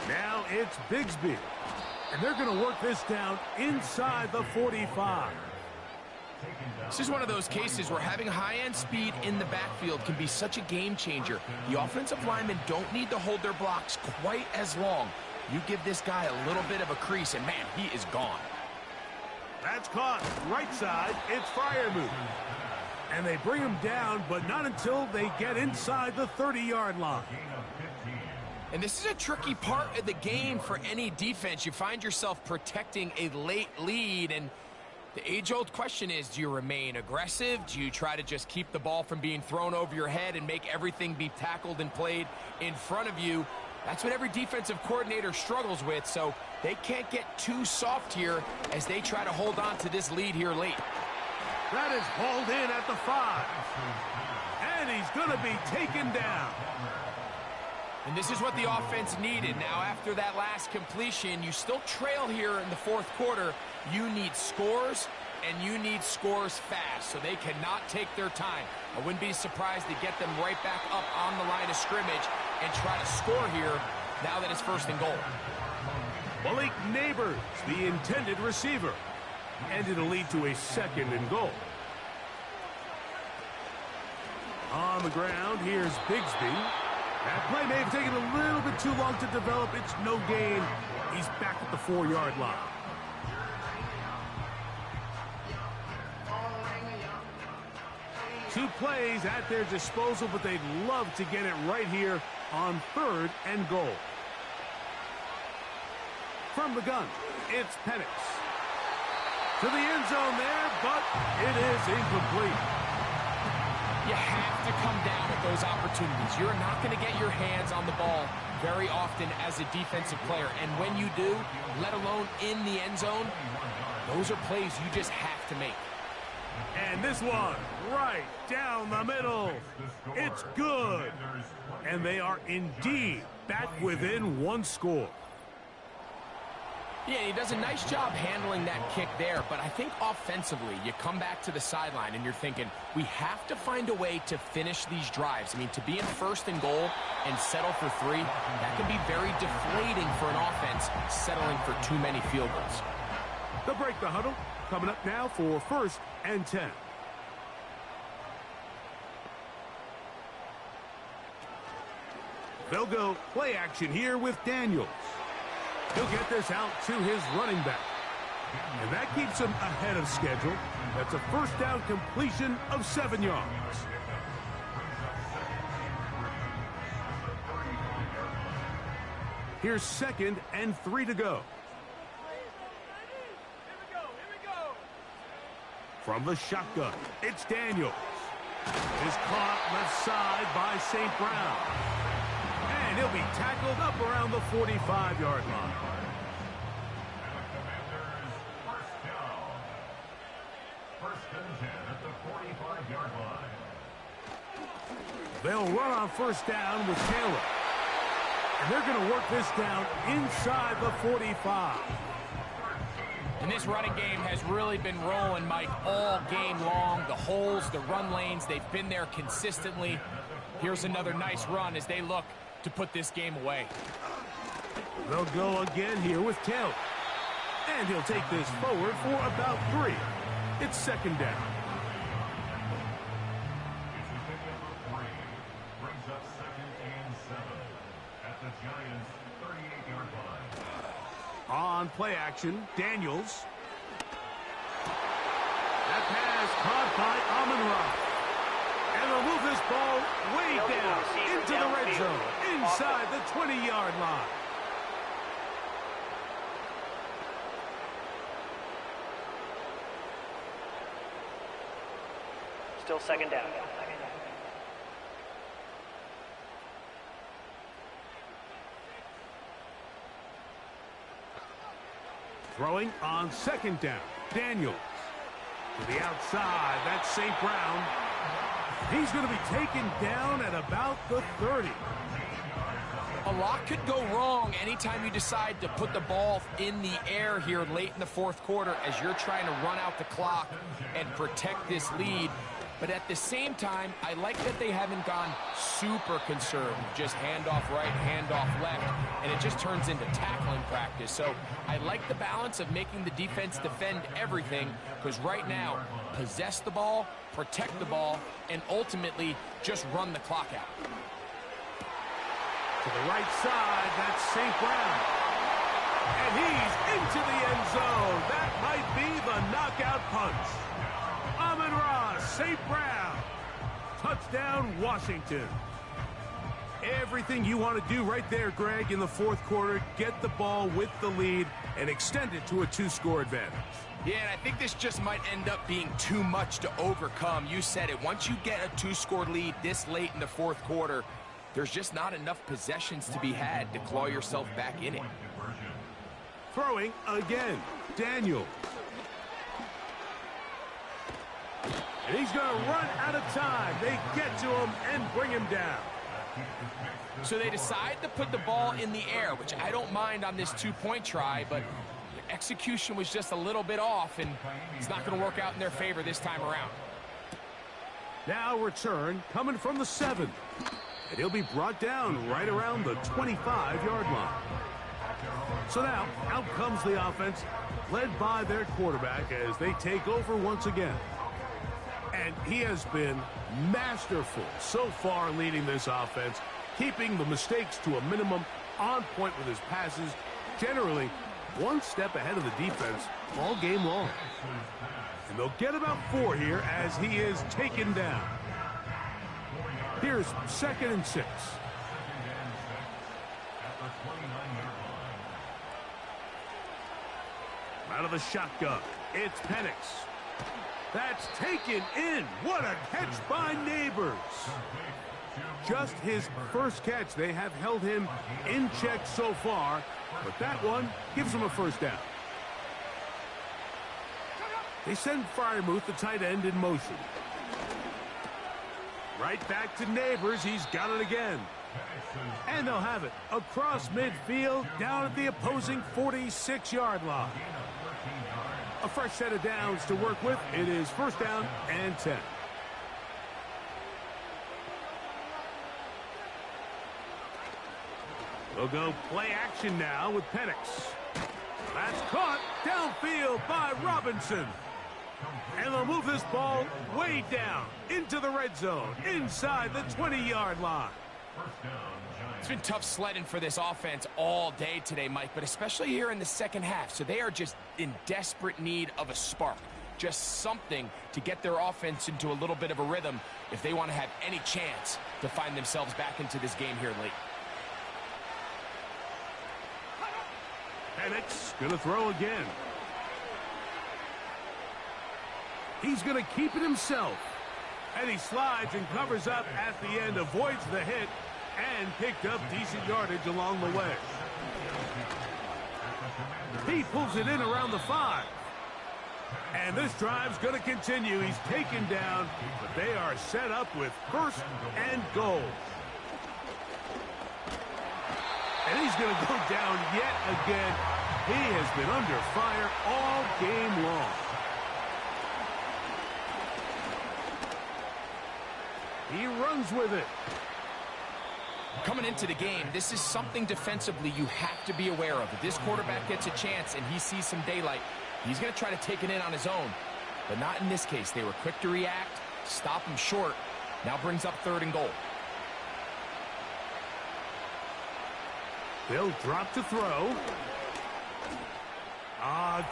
Now it's Bigsby. And they're going to work this down inside the 45. This is one of those cases where having high-end speed in the backfield can be such a game changer. The offensive linemen don't need to hold their blocks quite as long. You give this guy a little bit of a crease, and man, he is gone. That's caught. Right side, it's Freiermuth. And they bring him down, but not until they get inside the 30-yard line. And this is a tricky part of the game for any defense. You find yourself protecting a late lead, and the age-old question is, do you remain aggressive? Do you try to just keep the ball from being thrown over your head and make everything be tackled and played in front of you? That's what every defensive coordinator struggles with, so they can't get too soft here as they try to hold on to this lead here late. That is hauled in at the 5. And he's going to be taken down. And this is what the offense needed. Now, after that last completion, you still trail here in the fourth quarter. You need scores, and you need scores fast, so they cannot take their time. I wouldn't be surprised to get them right back up on the line of scrimmage and try to score here now that it's first and goal. Malik Neighbors, the intended receiver. And it'll lead to a second and goal. On the ground, here's Bigsby. That play may have taken a little bit too long to develop. It's no gain. He's back at the 4-yard line. Two plays at their disposal, but they'd love to get it right here on 3rd and goal. From the gun, it's Penix. To the end zone there, but it is incomplete. You have to come down with those opportunities. You're not going to get your hands on the ball very often as a defensive player. And when you do, let alone in the end zone, those are plays you just have to make. And this one, right down the middle. It's good. And they are indeed back within one score. Yeah, he does a nice job handling that kick there, but I think offensively, you come back to the sideline and you're thinking, we have to find a way to finish these drives. I mean, to be in 1st and goal and settle for 3, that can be very deflating for an offense settling for too many field goals. They'll break the huddle. Coming up now for 1st and 10. They'll go play action here with Daniels. He'll get this out to his running back. And that keeps him ahead of schedule. That's a 1st down completion of 7 yards. Here's 2nd and 3 to go. From the shotgun, it's Daniels. Is caught left side by St. Brown. And he'll be tackled up around the 45-yard line. First and 10 at the 45-yard line. They'll run on 1st down with Taylor. And they're going to work this down inside the 45. And this running game has really been rolling, Mike, all game long. The holes, the run lanes, they've been there consistently. Here's another nice run as they look to put this game away. They'll go again here with Taylor. And he'll take this forward for about 3. It's 2nd down. Brings up 2nd and 7 at the Giants' 38-yard line. On play action, Daniels. That pass caught by Amon-Ra. And they'll move this ball way down into the red zone, inside the 20-yard line. Still 2nd down. Throwing on 2nd down, Daniels. To the outside, that's St. Brown. He's going to be taken down at about the 30. A lot could go wrong anytime you decide to put the ball in the air here late in the 4th quarter as you're trying to run out the clock and protect this lead. But at the same time, I like that they haven't gone super conservative. Just handoff right, handoff left, and it just turns into tackling practice. So I like the balance of making the defense defend everything, because right now, possess the ball, protect the ball, and ultimately just run the clock out. To the right side, that's St. Brown. And he's into the end zone. That might be the knockout punch. Amon-Ra, St. Brown. Touchdown, Washington. Everything you want to do right there, Greg, in the 4th quarter. Get the ball with the lead and extend it to a 2-score advantage. Yeah, and I think this just might end up being too much to overcome. You said it. Once you get a 2-score lead this late in the 4th quarter, there's just not enough possessions to be had to claw yourself back in it. Throwing again, Daniels. And he's going to run out of time. They get to him and bring him down. So they decide to put the ball in the air, which I don't mind on this two-point try, but their execution was just a little bit off, and it's not going to work out in their favor this time around. Now return coming from the 7. And he'll be brought down right around the 25-yard line. So now, out comes the offense, led by their quarterback as they take over once again. And he has been masterful so far leading this offense, keeping the mistakes to a minimum, on point with his passes, generally one step ahead of the defense all game long. And they'll get about 4 here as he is taken down. Here's 2nd and 6. Out of the shotgun, it's Penix. That's taken in. What a catch by Neighbors. Just his first catch. They have held him in check so far, but that one gives him a first down. They send Freiermuth, the tight end, in motion. Right back to Neighbors. He's got it again. And they'll have it across midfield down at the opposing 46-yard line. A fresh set of downs to work with. It is 1st down and 10. They'll go play action now with Penix. That's caught downfield by Robinson. And they'll move this ball way down into the red zone, inside the 20-yard line. It's been tough sledding for this offense all day today, Mike, but especially here in the second half. So they are just in desperate need of a spark, just something to get their offense into a little bit of a rhythm if they want to have any chance to find themselves back into this game here late. Penix going to throw again. He's going to keep it himself. And he slides and covers up at the end, avoids the hit, and picked up decent yardage along the way. He pulls it in around the 5. And this drive's going to continue. He's taken down, but they are set up with 1st and goal. And he's going to go down yet again. He has been under fire all game long. He runs with it. Coming into the game, this is something defensively you have to be aware of. If this quarterback gets a chance and he sees some daylight, he's going to try to take it in on his own. But not in this case. They were quick to react, stop him short. Now brings up 3rd and goal. They'll drop to throw.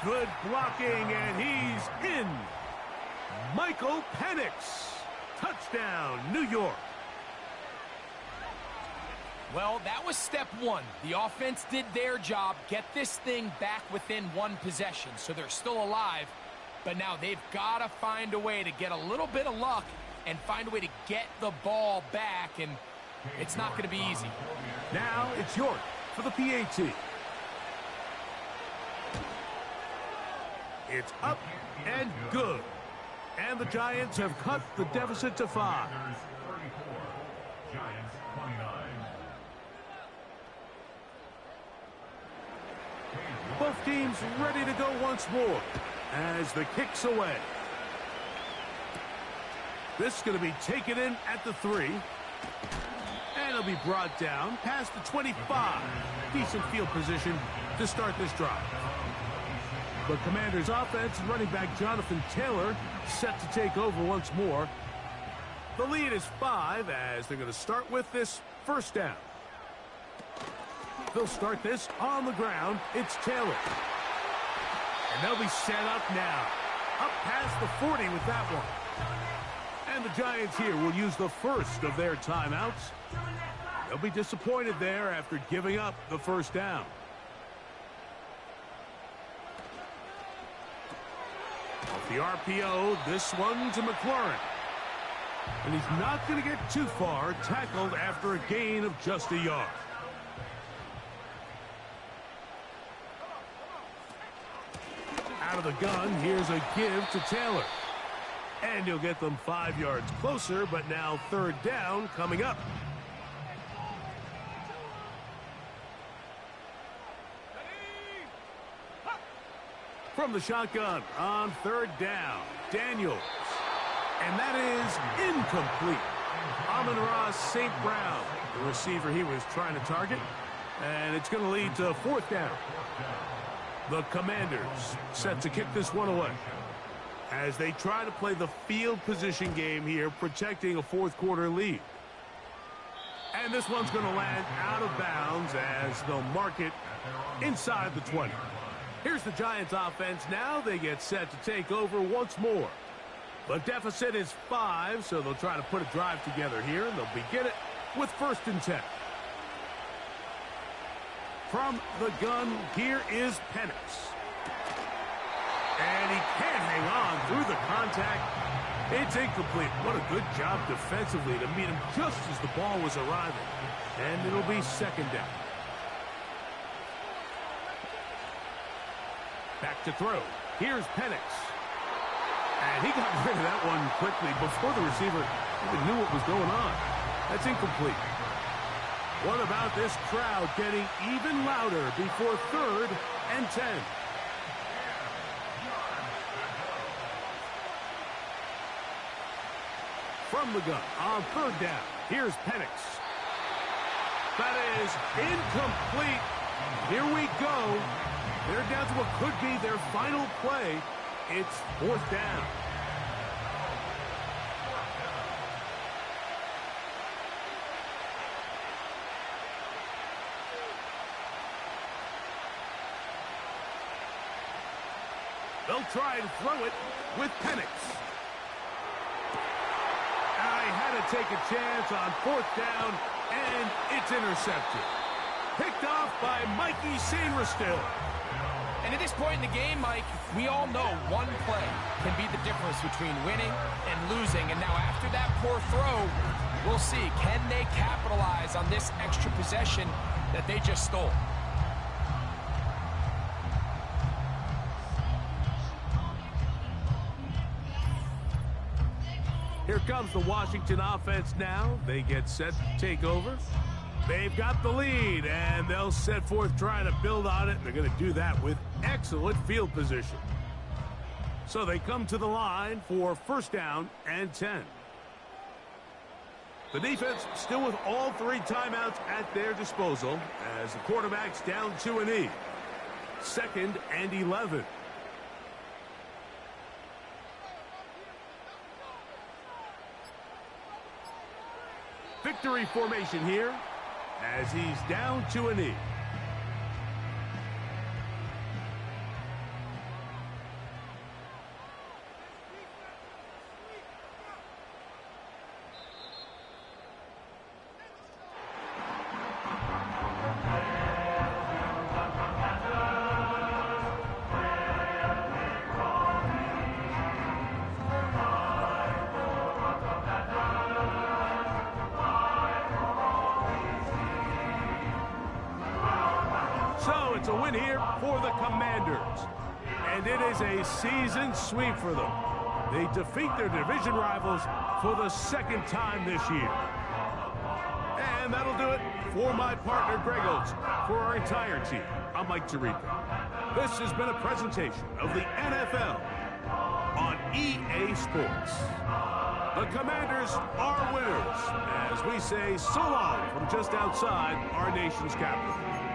Good blocking, and he's in. Michael Penix. Touchdown, New York. Well, that was step 1. The offense did their job, get this thing back within 1 possession, so they're still alive. But now they've got to find a way to get a little bit of luck and find a way to get the ball back, and it's not going to be easy. Now it's York for the PAT. It's up and good. And the Giants have cut the deficit to 5. Both teams ready to go once more as the kick's away. This is going to be taken in at the 3. And it'll be brought down past the 25. Decent field position to start this drive. The Commanders' offense and running back Jonathan Taylor set to take over once more. The lead is 5 as they're going to start with this 1st down. They'll start this on the ground. It's Taylor. And they'll be set up now. Up past the 40 with that one. And the Giants here will use the first of their timeouts. They'll be disappointed there after giving up the 1st down. Off the RPO, this one to McLaurin. And he's not going to get too far, tackled after a gain of just a yard. Out of the gun, here's a give to Taylor. And he'll get them 5 yards closer, but now 3rd down coming up. From the shotgun on third down, Daniels. And that is incomplete. Amon-Ra St. Brown, the receiver he was trying to target. And it's going to lead to fourth down. The Commanders set to kick this one away as they try to play the field position game here, protecting a fourth quarter lead. And this one's going to land out of bounds as they'll mark it inside the 20. Here's the Giants offense now. They get set to take over once more. The deficit is 5, so they'll try to put a drive together here, and they'll begin it with 1st and 10. From the gun, here is Penix. And he can't hang on through the contact. It's incomplete. What a good job defensively to meet him just as the ball was arriving. And it'll be 2nd down. Back to throw. Here's Penix. And he got rid of that one quickly before the receiver even knew what was going on. That's incomplete. What about this crowd getting even louder before 3rd and 10? From the gun on 3rd down, here's Penix. That is incomplete. Here we go. They're down to what could be their final play. It's 4th down. They'll try and throw it with Penix. I had to take a chance on 4th down, and it's intercepted. Picked off by Mikey Sainristil. And at this point in the game, Mike, we all know one play can be the difference between winning and losing. And now after that poor throw, we'll see, can they capitalize on this extra possession that they just stole? Here comes the Washington offense now. They get set to take over. They've got the lead, and they'll set forth trying to build on it. They're going to do that with excellent field position. So they come to the line for 1st down and 10. The defense still with all 3 timeouts at their disposal as the quarterback's down to a knee. 2nd and 11. Victory formation here as he's down to a knee. It's a win here for the Commanders. And it is a season sweep for them. They defeat their division rivals for the 2nd time this year. And that'll do it for my partner, Greg Olson. For our entire team, I'm Mike Tirico. This has been a presentation of the NFL on EA Sports. The Commanders are winners as we say so long from just outside our nation's capital.